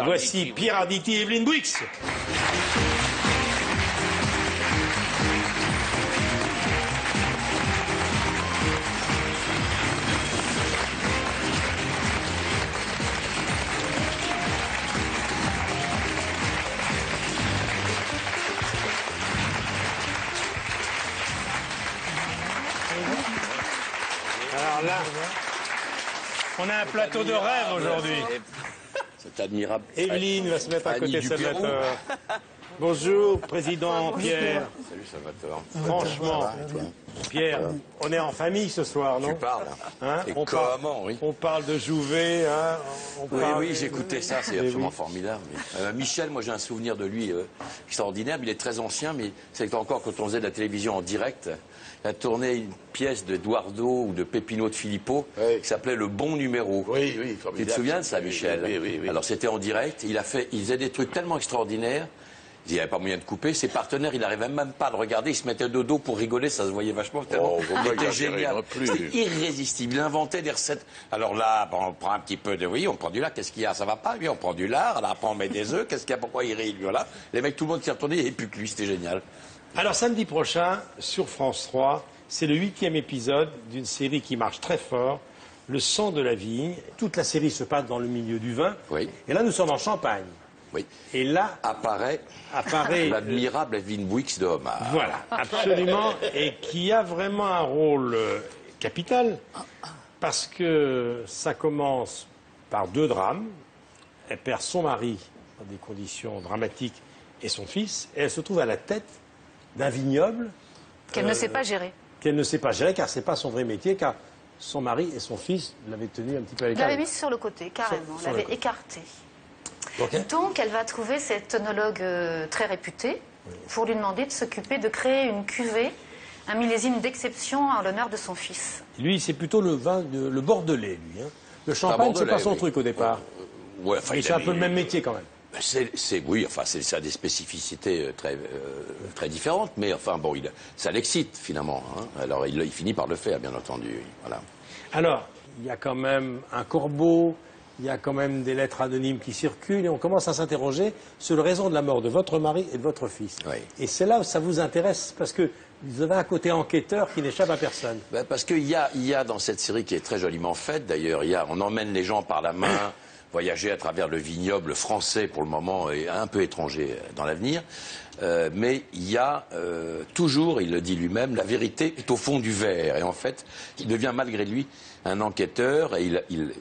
Voici Pierre Arditi et Evelyne Boix. Alors là, on a un plateau de rêve aujourd'hui. C'est admirable. Evelyne va se mettre à côté de Salvatore. Bonjour, président Pierre. Salut Salvatore. Franchement, Pierre, on est en famille ce soir, non? Tu parles. Hein, Et comment, oui. On parle de Jouvet, hein, Oui, j'écoutais ça, c'est absolument formidable. Michel, moi j'ai un souvenir de lui extraordinaire, il est très ancien, mais c'est encore quand on faisait de la télévision en direct, il a tourné une pièce d'Eduardo ou de Peppino de Filippo qui s'appelait Le Bon Numéro. Oui, formidable. Tu te souviens de ça, Michel? Oui. Alors c'était en direct, il faisait des trucs tellement extraordinaires. Il n'y avait pas moyen de couper. Ses partenaires, il n'arrivait même pas à le regarder. Il se mettait de dos pour rigoler. Ça se voyait vachement. Il était génial. C'était irrésistible. Il inventait des recettes. Alors là, on prend un petit peu de... Oui, on prend du lard. Qu'est-ce qu'il y a? Ça va pas? Oui, on prend du lard. Là, après, on met des œufs. Qu'est-ce qu'il y a? Pourquoi il rit? Voilà. Les mecs, tout le monde s'y retournait. Il n'y avait plus que lui. C'était génial. Alors, samedi prochain, sur France 3, c'est le 8e épisode d'une série qui marche très fort, Le sang de la vigne. Toute la série se passe dans le milieu du vin. Oui. Et là, nous sommes en Champagne. Oui. Et là apparaît l'admirable Evelyne Boix de Homard. Voilà, absolument, et qui a vraiment un rôle capital, parce que ça commence par deux drames. Elle perd son mari dans des conditions dramatiques et son fils, et elle se trouve à la tête d'un vignoble qu'elle ne sait pas gérer. Qu'elle ne sait pas gérer, car c'est pas son vrai métier, car son mari et son fils l'avaient tenu un petit peu à l'écart. Elle l'avait mise sur le côté, carrément, l'avait écartée. Donc, elle va trouver cet œnologue très réputé pour lui demander de s'occuper de créer une cuvée, un millésime d'exception en l'honneur de son fils. Lui, c'est plutôt le vin, le bordelais, lui. Hein. Le champagne, c'est pas son truc au départ. Ouais, enfin, mais c'est un peu le même métier quand même. Ça a des spécificités très différentes, mais enfin bon, ça l'excite finalement. Hein. Alors il finit par le faire, bien entendu. Voilà. Alors, il y a quand même un corbeau. Il y a quand même des lettres anonymes qui circulent et on commence à s'interroger sur la raison de la mort de votre mari et de votre fils. Oui. Et c'est là où ça vous intéresse, parce que vous avez un côté enquêteur qui n'échappe à personne. Parce qu'il y a dans cette série qui est très joliment faite, d'ailleurs, on emmène les gens par la main voyager à travers le vignoble français pour le moment et un peu étranger dans l'avenir. Mais il y a toujours, il le dit lui-même, la vérité est au fond du verre. Et en fait, il devient malgré lui un enquêteur et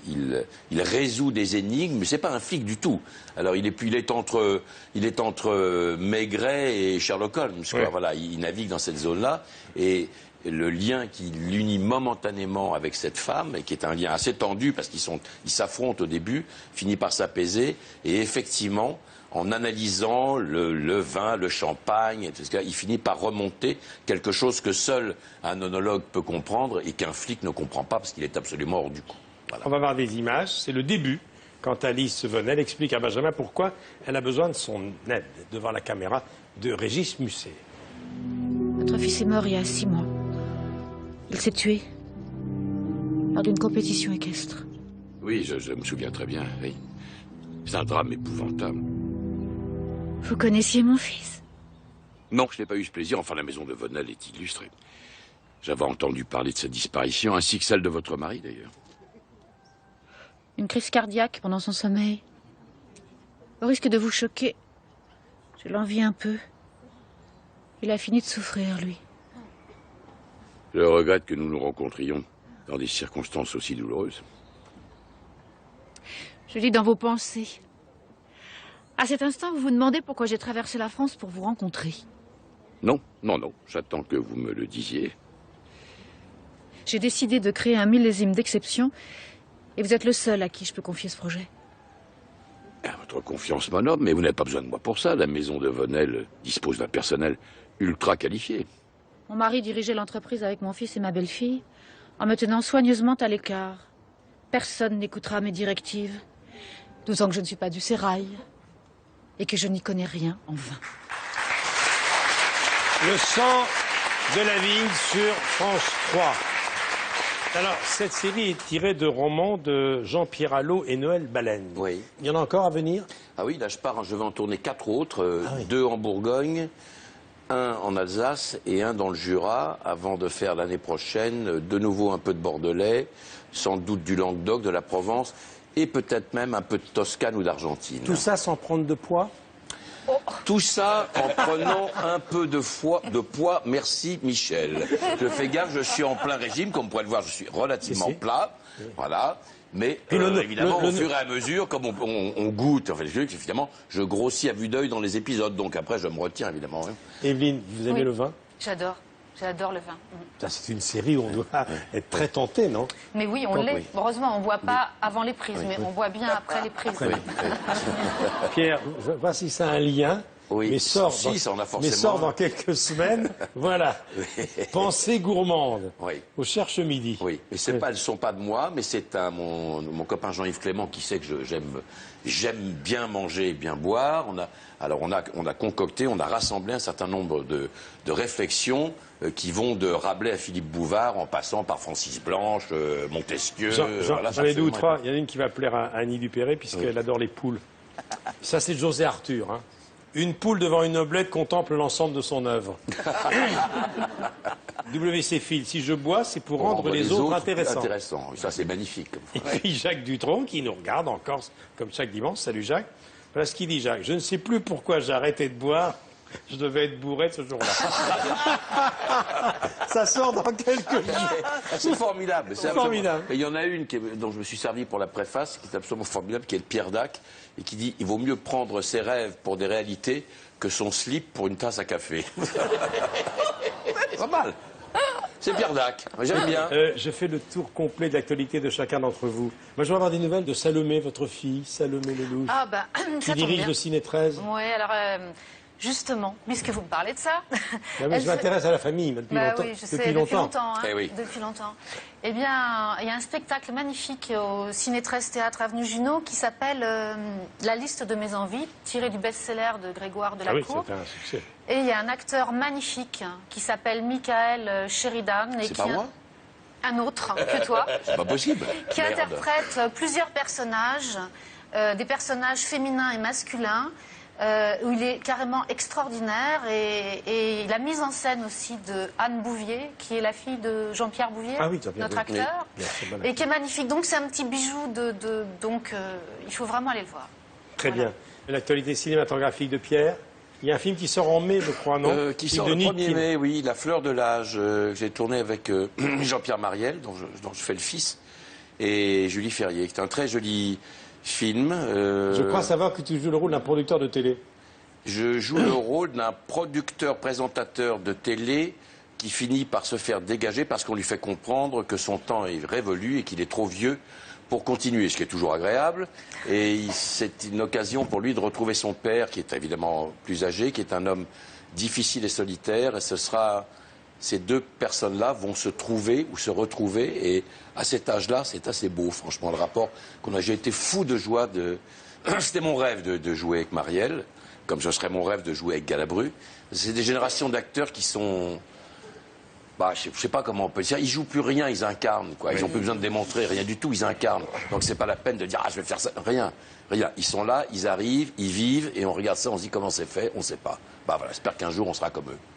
il résout des énigmes, mais c'est pas un flic du tout. Alors il est entre Maigret et Sherlock Holmes. Quoi. Voilà, il navigue dans cette zone-là et le lien qui l'unit momentanément avec cette femme, et qui est un lien assez tendu parce qu'ils s'affrontent au début, finit par s'apaiser et effectivement, en analysant le vin, le champagne, il finit par remonter quelque chose que seul un œnologue peut comprendre et qu'un flic ne comprend pas parce qu'il est absolument hors du coup. Voilà. On va voir des images, c'est le début, quand Alice Venel explique à Benjamin pourquoi elle a besoin de son aide devant la caméra de Régis Musset. Votre fils est mort il y a 6 mois. Il s'est tué lors d'une compétition équestre. Oui, je me souviens très bien, oui. C'est un drame épouvantable. Vous connaissiez mon fils? Non, je n'ai pas eu ce plaisir. Enfin, la maison de Venel est illustrée. J'avais entendu parler de sa disparition, ainsi que celle de votre mari, d'ailleurs. Une crise cardiaque pendant son sommeil. Au risque de vous choquer, je l'envie un peu. Il a fini de souffrir, lui. Je regrette que nous nous rencontrions dans des circonstances aussi douloureuses. Je lis dans vos pensées. À cet instant, vous vous demandez pourquoi j'ai traversé la France pour vous rencontrer. Non. J'attends que vous me le disiez. J'ai décidé de créer un millésime d'exception et vous êtes le seul à qui je peux confier ce projet. Votre confiance m'honore, mais vous n'avez pas besoin de moi pour ça. La maison de Venel dispose d'un personnel ultra qualifié. Mon mari dirigeait l'entreprise avec mon fils et ma belle-fille en me tenant soigneusement à l'écart. Personne n'écoutera mes directives, d'autant que je ne suis pas du sérail et que je n'y connais rien en vin. Le sang de la vigne sur France 3. Alors, cette série est tirée de romans de Jean-Pierre Allot et Noël Baleine. Oui. Il y en a encore à venir? Ah oui, là je vais en tourner 4 autres, 2 en Bourgogne, 1 en Alsace et 1 dans le Jura, avant de faire l'année prochaine de nouveau un peu de Bordelais, sans doute du Languedoc, de la Provence, et peut-être même un peu de Toscane ou d'Argentine. Tout ça sans prendre de poids? Tout ça en prenant un peu de poids, merci Michel. Je fais gaffe, je suis en plein régime, comme vous pouvez le voir, je suis relativement plat, voilà. Mais évidemment, au fur et à mesure, comme on goûte, enfin, évidemment, je grossis à vue d'œil dans les épisodes, donc après je me retiens évidemment. Hein. Evelyne, vous aimez le vin? J'adore le vin. Ça, c'est une série où on doit être très tenté, non? Mais oui, on l'est. Heureusement, on ne boit pas avant les prises, mais on boit bien après les prises. Pierre, je ne sais pas si ça a un lien, mais sort dans quelques semaines. Voilà. Pensée gourmande. Au cherche midi. Oui, et elles ne sont pas de moi, mais c'est mon copain Jean-Yves Clément qui sait que j'aime bien manger et bien boire. On a concocté, on a rassemblé un certain nombre de réflexions qui vont de Rabelais à Philippe Bouvard, en passant par Francis Blanche, Montesquieu. J'en ai 2 ou 3. Il y en a une qui va plaire à Annie Dupéré, puisqu'elle adore les poules. Ça, c'est José Arthur. Hein. Une poule devant une oblette contemple l'ensemble de son œuvre. W.C. Fields, si je bois, c'est pour rendre les autres intéressants. Ça, c'est magnifique. Et puis Jacques Dutronc, qui nous regarde encore, comme chaque dimanche. Salut Jacques. Voilà ce qu'il dit, Jacques. Je ne sais plus pourquoi j'ai arrêté de boire. Je devais être bourré ce jour-là. Ça sort dans quelques jours. C'est formidable. C'est formidable. Et il y en a une dont je me suis servi pour la préface, qui est absolument formidable, qui est de Pierre Dac, et qui dit « Il vaut mieux prendre ses rêves pour des réalités que son slip pour une tasse à café. » Pas mal. C'est Pierre Dac. J'aime bien. Je fais le tour complet de l'actualité de chacun d'entre vous. Moi, je veux avoir des nouvelles de Salomé, votre fille, Salomé Lelouch, qui dirige le Ciné 13. Oui, alors... Justement, puisque vous me parlez de ça... je m'intéresse à la famille depuis longtemps. Oui, je sais, depuis longtemps. Eh oui. Depuis longtemps. Eh bien, il y a un spectacle magnifique au Ciné 13 Théâtre Avenue Junot qui s'appelle La liste de mes envies, tiré du best-seller de Grégoire Delacour. Ah oui, c'était un succès. Et il y a un acteur magnifique qui s'appelle Michael Sheridan. C'est pas moi ? Un autre que toi. C'est pas possible. Qui interprète plusieurs personnages, des personnages féminins et masculins. Où il est carrément extraordinaire et la mise en scène aussi de Anne Bouvier, qui est la fille de Jean-Pierre Bouvier, notre acteur, et qui est magnifique. Donc c'est un petit bijou donc il faut vraiment aller le voir. Très bien. L'actualité cinématographique de Pierre. Il y a un film qui sort en mai, je crois, non? Qui sort le 1er mai, oui, La fleur de l'âge. J'ai tourné avec Jean-Pierre Mariel, dont je fais le fils, et Julie Ferrier, qui est un très joli film. Je crois savoir que tu joues le rôle d'un producteur de télé. Je joue le rôle d'un producteur-présentateur de télé qui finit par se faire dégager parce qu'on lui fait comprendre que son temps est révolu et qu'il est trop vieux pour continuer, ce qui est toujours agréable. Et c'est une occasion pour lui de retrouver son père, qui est évidemment plus âgé, qui est un homme difficile et solitaire. Et ces 2 personnes-là vont se trouver ou se retrouver. Et à cet âge-là, c'est assez beau, franchement, le rapport qu'on a. J'ai été fou de joie. C'était mon rêve de jouer avec Marielle, comme ce serait mon rêve de jouer avec Galabru. C'est des générations d'acteurs qui sont... je ne sais pas comment on peut dire. Ils jouent plus rien, ils incarnent, quoi. Ils n'ont plus besoin de démontrer, rien du tout, ils incarnent. Donc c'est pas la peine de dire « Ah, je vais faire ça ». Rien. Ils sont là, ils arrivent, ils vivent, et on regarde ça, on se dit comment c'est fait, on ne sait pas. Voilà, j'espère qu'un jour on sera comme eux.